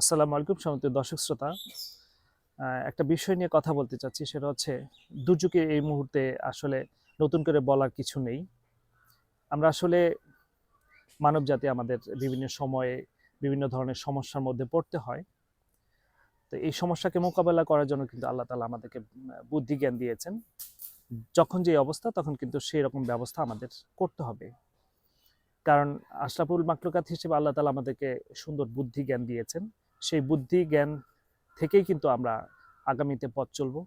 আসসালামু আলাইকুম সম্মানিত দর্শক শ্রোতা। একটা বিষয় নিয়ে কথা বলতে চাচ্ছি, সেটা হচ্ছে দুর্যোগের এই মুহূর্তে আসলে নতুন করে বলার কিছু নেই। আমরা আসলে মানবজাতি আমাদের বিভিন্ন সময়ে বিভিন্ন ধরনের সমস্যার মধ্যে পড়তে হয়। তো এই সমস্যাকে মোকাবেলা করার জন্য কিন্তু আল্লাহ তাআলা আমাদেরকে বুদ্ধি জ্ঞান দিয়েছেন। যখন যে অবস্থা তখন কিন্তু সেই রকম ব্যবস্থা আমাদের করতে হবে। কারণ আশরাফুল মাখলুকাত হিসেবে আল্লাহ তাআলা আমাদেরকে সুন্দর বুদ্ধি জ্ঞান দিয়েছেন। সেই বুদ্ধি জ্ঞান থেকেই কিন্তু আমরা আগামীতে পথ চলবো।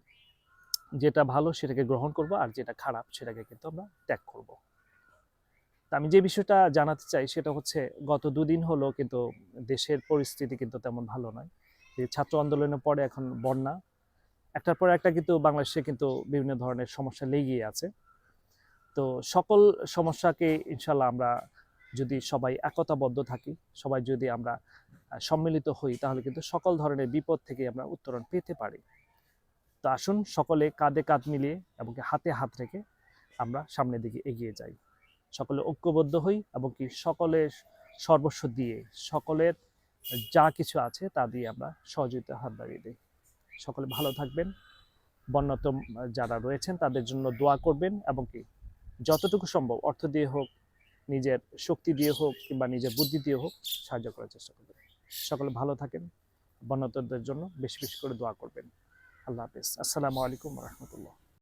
যেটা ভালো সেটাকে গ্রহণ করব, আর যেটা খারাপ সেটাকে কিন্তু আমরা ত্যাগ করব। তা আমি যে বিষয়টা জানাতে চাই সেটা হচ্ছে, গত দুদিন হলো কিন্তু দেশের পরিস্থিতি কিন্তু তেমন ভালো নয়। এই ছাত্র আন্দোলনের পরে এখন বন্যা, একটার পর একটা কিন্তু বাংলাদেশে কিন্তু বিভিন্ন ধরনের সমস্যা লেগেই আছে। তো সকল সমস্যাকে ইনশাল্লাহ আমরা যদি সবাই একতাবদ্ধ থাকি, সবাই যদি আমরা সম্মিলিত হই, তাহলে কিন্তু সকল ধরনের বিপদ থেকে আমরা উত্তরণ পেতে পারি। তো আসুন সকলে কাঁধে কাঁধ মিলিয়ে এবং হাতে হাত রেখে আমরা সামনের দিকে এগিয়ে যাই। সকলে ঐক্যবদ্ধ হই এবং সকলের সর্বস্ব দিয়ে, সকলের যা কিছু আছে তা দিয়ে আমরা সহযোগিতা হাত বাড়িয়ে দিই। সকলে ভালো থাকবেন। বন্যাত যারা রয়েছেন তাদের জন্য দোয়া করবেন এবং যতটুকু সম্ভব অর্থ দিয়ে হোক, নিজের শক্তি দিয়ে হোক, কিংবা নিজের বুদ্ধি দিয়ে হোক সাহায্য করার চেষ্টা করবেন। সকলে ভালো থাকেন। বন্যাতদের জন্য বেশি বেশি করে দোয়া করবেন। আল্লাহ হাফেজ। আসসালামু আলাইকুম ওয়া রাহমাতুল্লাহ।